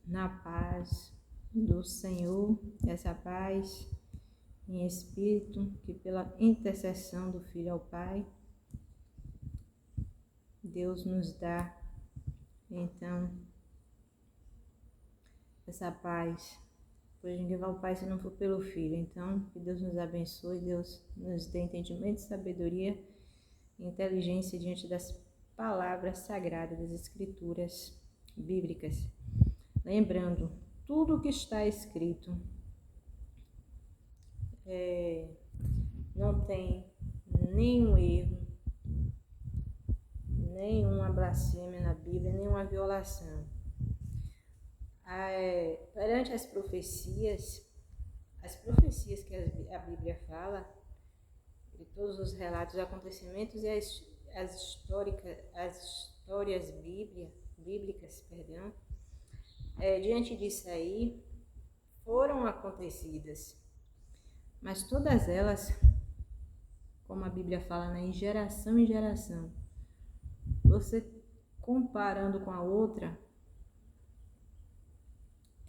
na paz do Senhor, essa paz em espírito, que pela intercessão do Filho ao Pai, Deus nos dá, então, essa paz. Pois ninguém vai ao Pai se não for pelo Filho. Então, que Deus nos abençoe, Deus nos dê entendimento, sabedoria e inteligência diante das palavras sagradas, das Escrituras bíblicas. Lembrando, tudo o que está escrito não tem nenhum erro, nenhuma blasfêmia na Bíblia, nenhuma violação. Perante as profecias que a Bíblia fala, de todos os relatos, os acontecimentos e as histórias bíblicas, diante disso aí, foram acontecidas. Mas todas elas, como a Bíblia fala, né, em geração em geração, você comparando com a outra,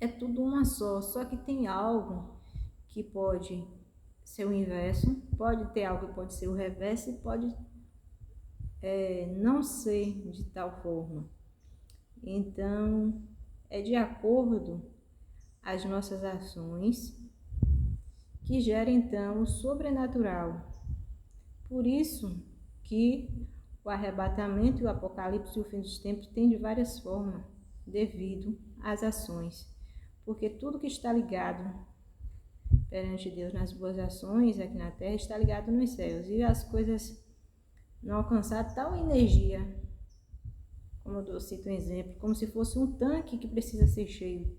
é tudo uma só que tem algo que pode ser o inverso, pode ter algo que pode ser o reverso e pode não ser de tal forma. Então, é de acordo as nossas ações que gera então o sobrenatural. Por isso que o arrebatamento e o apocalipse e o fim dos tempos tem de várias formas, devido às ações. Porque tudo que está ligado perante Deus nas boas ações aqui na terra está ligado nos céus. E as coisas não alcançar tal energia, como eu cito um exemplo, como se fosse um tanque que precisa ser cheio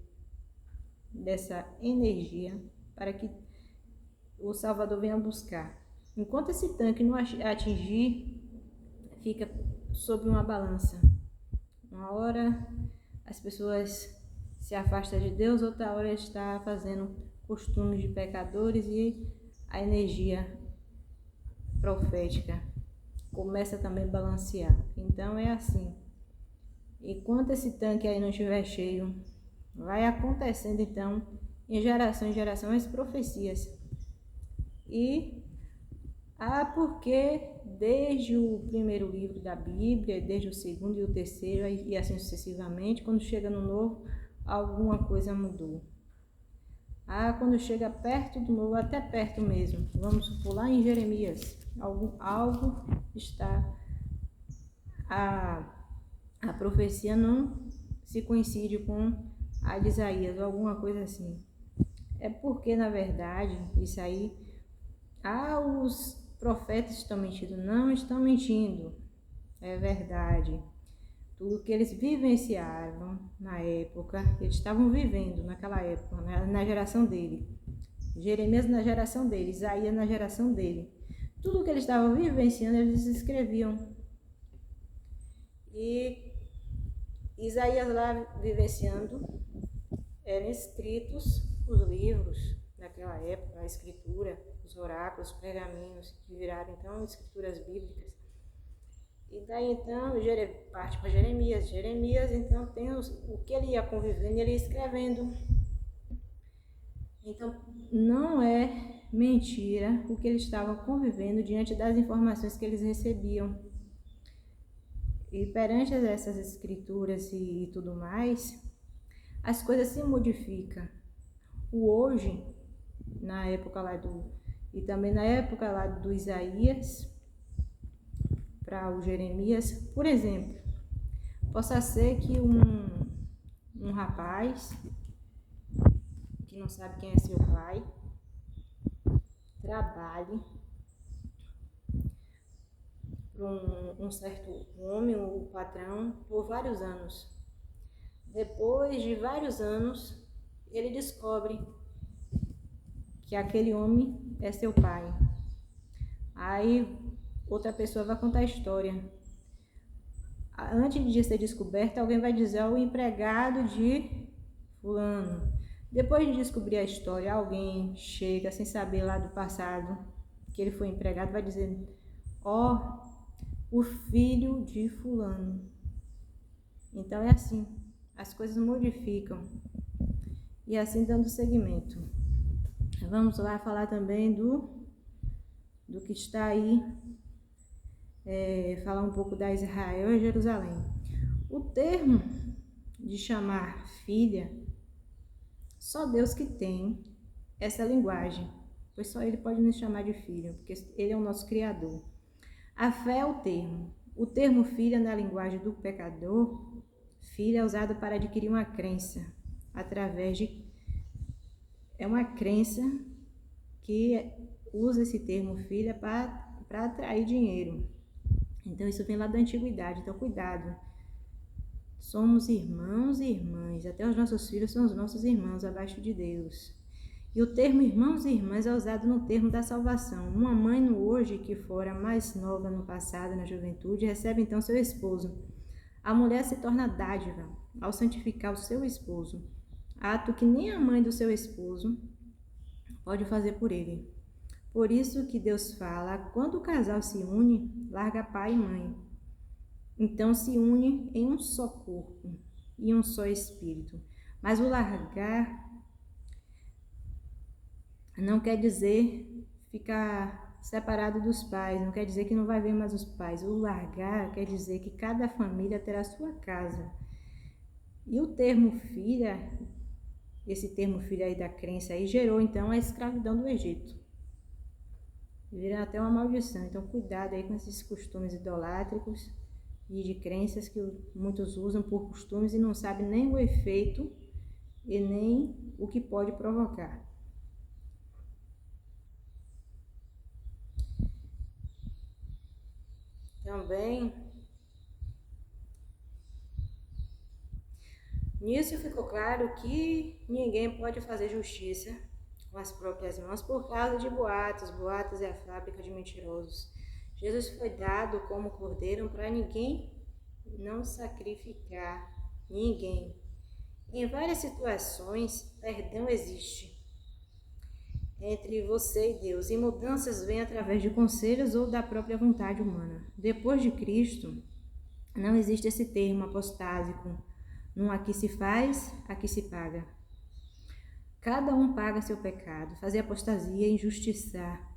dessa energia para que o Salvador venha buscar. Enquanto esse tanque não atingir, fica sob uma balança. Uma hora as pessoas se afastam de Deus, outra hora está fazendo costumes de pecadores e a energia profética começa também a balancear. Então é assim. Enquanto esse tanque aí não estiver cheio, vai acontecendo então em geração as profecias. Porque desde o primeiro livro da Bíblia, desde o segundo e o terceiro, e assim sucessivamente, quando chega no novo, alguma coisa mudou. Quando chega perto do novo, até perto mesmo, vamos supor lá em Jeremias, algo está... A profecia não se coincide com a de Isaías, ou alguma coisa assim. É porque, na verdade, isso aí... os profetas estão mentindo. Não estão mentindo. É verdade. Tudo que eles vivenciaram na época, eles estavam vivendo naquela época, na geração dele. Jeremias na geração dele, Isaías na geração dele. Tudo que eles estavam vivenciando, eles escreviam. E Isaías lá vivenciando, eram escritos os livros naquela época, a escritura, os oráculos, os pergaminhos, que viraram então escrituras bíblicas. E daí então parte para Jeremias. Jeremias então tem o que ele ia convivendo e ele ia escrevendo. Então não é mentira o que eles estavam convivendo diante das informações que eles recebiam. E perante essas escrituras e tudo mais, as coisas se modificam. O hoje, na época lá e também na época lá do Isaías, para o Jeremias, por exemplo, possa ser que um rapaz que não sabe quem é seu pai trabalhe para um certo homem, o patrão, por vários anos. Depois de vários anos, ele descobre que aquele homem é seu pai. Aí outra pessoa vai contar a história. Antes de ser descoberta, alguém vai dizer o empregado de fulano. Depois de descobrir a história, alguém chega sem saber lá do passado que ele foi empregado, vai dizer: o filho de fulano. Então é assim, as coisas modificam. E assim dando seguimento. Vamos lá falar também do que está aí, falar um pouco da Israel e Jerusalém. O termo de chamar filha, só Deus que tem essa linguagem, pois só Ele pode nos chamar de filho, porque Ele é o nosso Criador. A fé é o termo. O termo filha na linguagem do pecador, filha é usado para adquirir uma crença, através de... É uma crença que usa esse termo filha para atrair dinheiro. Então isso vem lá da antiguidade, então cuidado. Somos irmãos e irmãs, até os nossos filhos são os nossos irmãos abaixo de Deus. E o termo irmãos e irmãs é usado no termo da salvação. Uma mãe no hoje, que fora mais nova no passado, na juventude, recebe então seu esposo. A mulher se torna dádiva ao santificar o seu esposo, ato que nem a mãe do seu esposo pode fazer por ele. Por isso que Deus fala, quando o casal se une, larga pai e mãe. Então se une em um só corpo e um só espírito. Mas o largar não quer dizer ficar separado dos pais, não quer dizer que não vai ver mais os pais. O largar quer dizer que cada família terá sua casa. E o termo filha, esse termo filha aí da crença aí, gerou então a escravidão do Egito. Vira até uma maldição. Então cuidado aí com esses costumes idolátricos e de crenças que muitos usam por costumes e não sabem nem o efeito e nem o que pode provocar. Também, nisso ficou claro que ninguém pode fazer justiça com as próprias mãos por causa de boatos. Boatos é a fábrica de mentirosos. Jesus foi dado como cordeiro para ninguém não sacrificar ninguém. Em várias situações, perdão existe entre você e Deus, e mudanças vêm através de conselhos ou da própria vontade humana. Depois de Cristo, não existe esse termo apostásico, num aqui se faz, aqui se paga. Cada um paga seu pecado. Fazer apostasia e injustiçar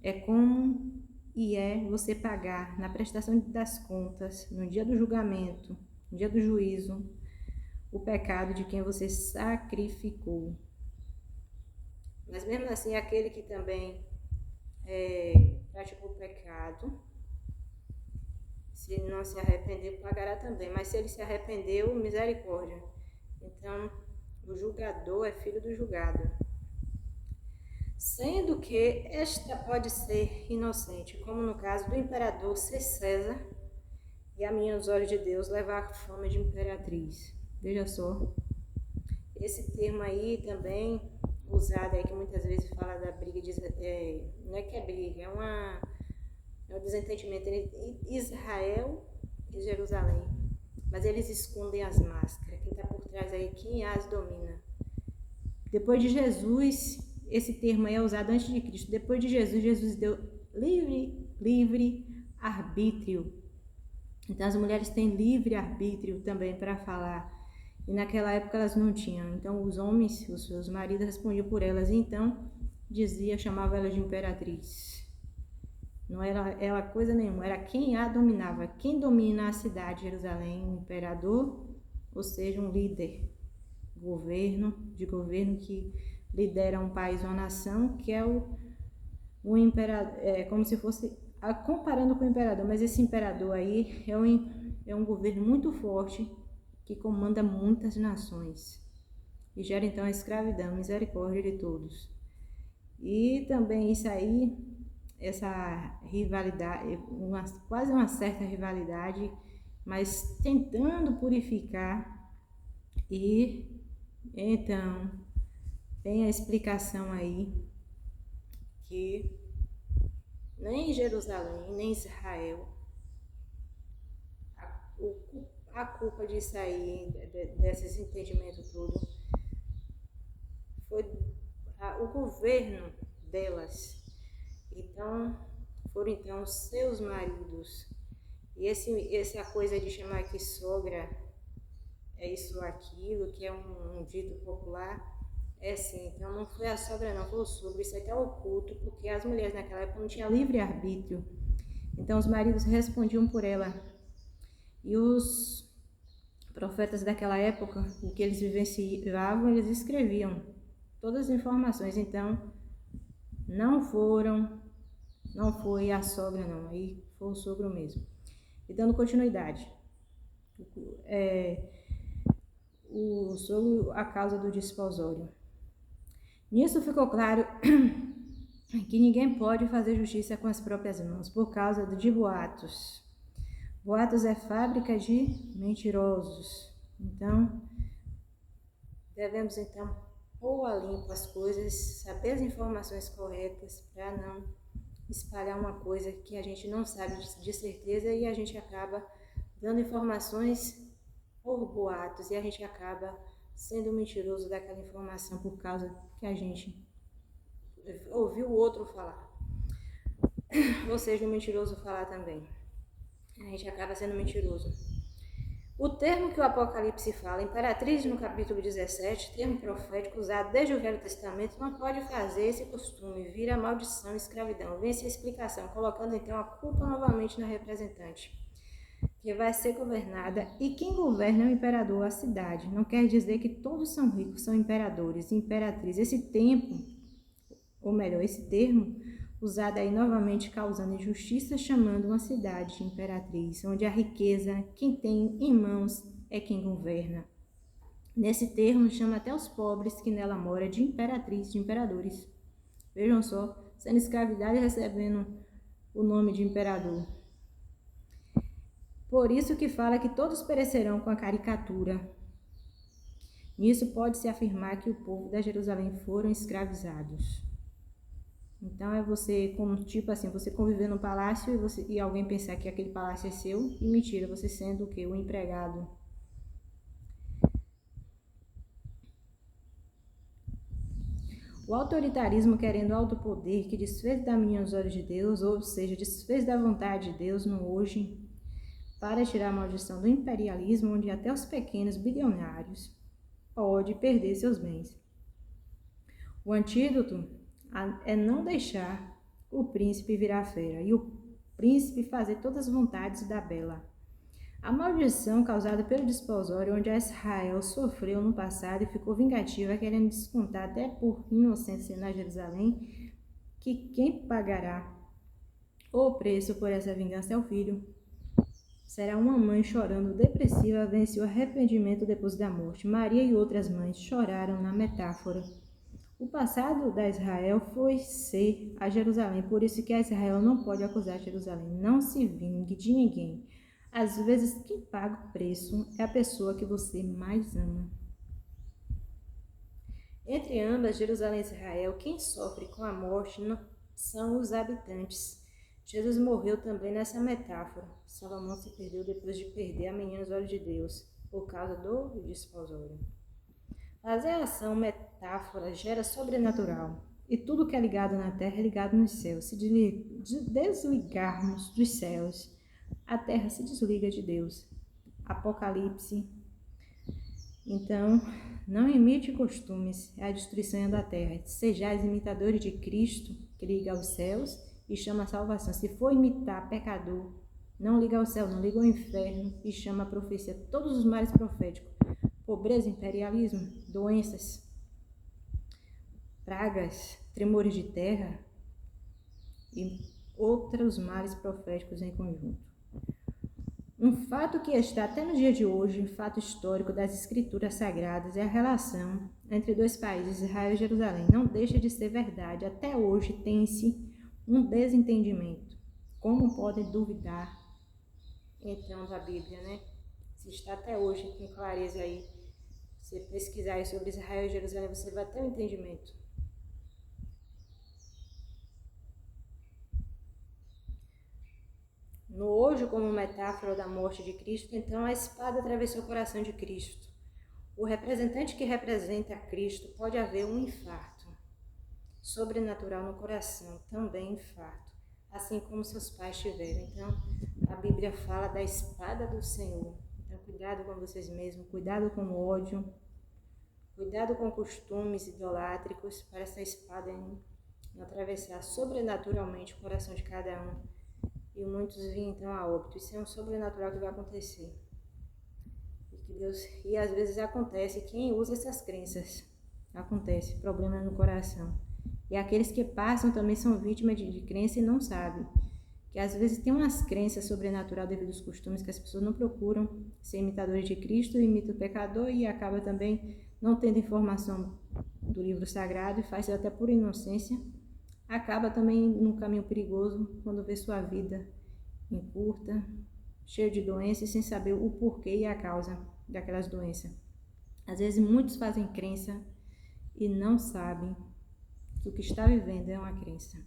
é como e é você pagar na prestação das contas, no dia do julgamento, no dia do juízo, o pecado de quem você sacrificou. Mas mesmo assim, aquele que também praticou o pecado, se ele não se arrependeu, pagará também. Mas se ele se arrependeu, misericórdia. Então, o julgador é filho do julgado. Sendo que esta pode ser inocente, como no caso do imperador ser César, e a mim, aos olhos de Deus, levar a fama de imperatriz. Veja só, esse termo aí também usado aí, que muitas vezes fala da briga, não é que é briga, é um desentendimento entre Israel e Jerusalém. Mas eles escondem as máscaras, quem está por trás aí, quem as domina. Depois de Jesus, esse termo aí é usado antes de Cristo. Depois de Jesus, Jesus deu livre arbítrio. Então as mulheres têm livre arbítrio também para falar. E naquela época elas não tinham. Então os homens, os seus maridos, respondiam por elas. E então chamava ela de imperatriz. Não era ela coisa nenhuma, era quem a dominava. Quem domina a cidade de Jerusalém, um imperador, ou seja, um líder, governo que lidera um país ou uma nação, que é o imperador, como se fosse, comparando com o imperador, mas esse imperador aí é um governo muito forte, que comanda muitas nações e gera então a escravidão, misericórdia de todos. E também isso aí, essa rivalidade, quase uma certa rivalidade, mas tentando purificar. E então tem a explicação aí que nem Jerusalém, nem Israel, a culpa disso aí, desses entendimentos tudo, foi o governo delas. Então, foram então seus maridos. E essa coisa de chamar que sogra é isso ou aquilo, que é um dito popular, É sim, então não foi a sogra não, foi o sogro, isso aqui é oculto, porque as mulheres naquela época não tinham livre-arbítrio. Então os maridos respondiam por ela. E os profetas daquela época, o que eles vivenciavam, eles escreviam todas as informações. Então não foi a sogra não, aí foi o sogro mesmo. E dando continuidade, o sogro, a causa do desposório. Nisso ficou claro que ninguém pode fazer justiça com as próprias mãos por causa de boatos. Boatos é fábrica de mentirosos. Então, devemos então pôr a limpo as coisas, saber as informações corretas para não espalhar uma coisa que a gente não sabe de certeza e a gente acaba dando informações por boatos e a gente acaba sendo mentiroso daquela informação por causa que a gente ouviu o outro falar. Ou seja, o mentiroso falar também. A gente acaba sendo mentiroso. O termo que o Apocalipse fala, imperatriz no capítulo 17, termo profético usado desde o Velho Testamento, não pode fazer esse costume vir a maldição e escravidão. Vence a explicação, colocando então a culpa novamente na representante, que vai ser governada, e quem governa é o imperador, a cidade. Não quer dizer que todos são ricos, são imperadores, imperatriz. Esse termo, usado aí novamente causando injustiça, chamando uma cidade de imperatriz, onde a riqueza, quem tem em mãos, é quem governa. Nesse termo, chama até os pobres que nela moram de imperatriz, de imperadores. Vejam só, sendo escravidade e recebendo o nome de imperador. Por isso que fala que todos perecerão com a caricatura. Nisso pode-se afirmar que o povo da Jerusalém foram escravizados. Então é você, como tipo assim, você conviver num palácio e alguém pensar que aquele palácio é seu e mentira, você sendo o quê? O empregado. O autoritarismo querendo alto poder que desfez da minha os olhos de Deus, ou seja, desfez da vontade de Deus no hoje, para tirar a maldição do imperialismo, onde até os pequenos bilionários podem perder seus bens. O antídoto é não deixar o príncipe virar fera e o príncipe fazer todas as vontades da bela. A maldição causada pelo desposório, onde a Israel sofreu no passado e ficou vingativa, querendo descontar até por inocência na Jerusalém, que quem pagará o preço por essa vingança é o filho. Será uma mãe chorando depressiva, vence o arrependimento depois da morte. Maria e outras mães choraram na metáfora. O passado da Israel foi ser a Jerusalém, por isso que a Israel não pode acusar Jerusalém. Não se vingue de ninguém. Às vezes, quem paga o preço é a pessoa que você mais ama. Entre ambas, Jerusalém e Israel, quem sofre com a morte não são os habitantes. Jesus morreu também nessa metáfora. Salomão se perdeu depois de perder a menina aos olhos de Deus, por causa do desposório. Fazer a ação metáfora gera sobrenatural, e tudo que é ligado na terra é ligado nos céus. Se desligarmos dos céus, a terra se desliga de Deus. Apocalipse. Então, não imite costumes, é a destruição da terra. Sejais imitadores de Cristo, que liga aos céus e chama a salvação. Se for imitar pecador, não liga ao céu, não liga ao inferno e chama a profecia. Todos os males proféticos. Pobreza, imperialismo, doenças, pragas, tremores de terra e outros males proféticos em conjunto. Um fato que está até no dia de hoje, um fato histórico das escrituras sagradas, é a relação entre dois países, Israel e Jerusalém. Não deixa de ser verdade. Até hoje tem-se um desentendimento. Como podem duvidar, então, da Bíblia, né? Se está até hoje com clareza aí, você pesquisar aí sobre Israel e Jerusalém, você vai ter um entendimento. No hoje, como metáfora da morte de Cristo, então a espada atravessou o coração de Cristo. O representante que representa a Cristo pode haver um infarto sobrenatural no coração, também infarto, assim como seus pais tiveram. Então, a Bíblia fala da espada do Senhor. Então, cuidado com vocês mesmos, cuidado com o ódio, Cuidado com costumes idolátricos para essa espada não atravessar sobrenaturalmente o coração de cada um e muitos virem então a óbito. Isso é um sobrenatural que vai acontecer. E às vezes acontece, quem usa essas crenças, acontece, problema no coração. E aqueles que passam também são vítimas de crença e não sabem. Que às vezes tem umas crenças sobrenaturais devido aos costumes que as pessoas não procuram ser imitadores de Cristo, imita o pecador e acaba também não tendo informação do livro sagrado e faz até por inocência. Acaba também num caminho perigoso quando vê sua vida encurta, cheio de doenças, sem saber o porquê e a causa daquelas doenças. Às vezes muitos fazem crença e não sabem que o que está vivendo é uma crença.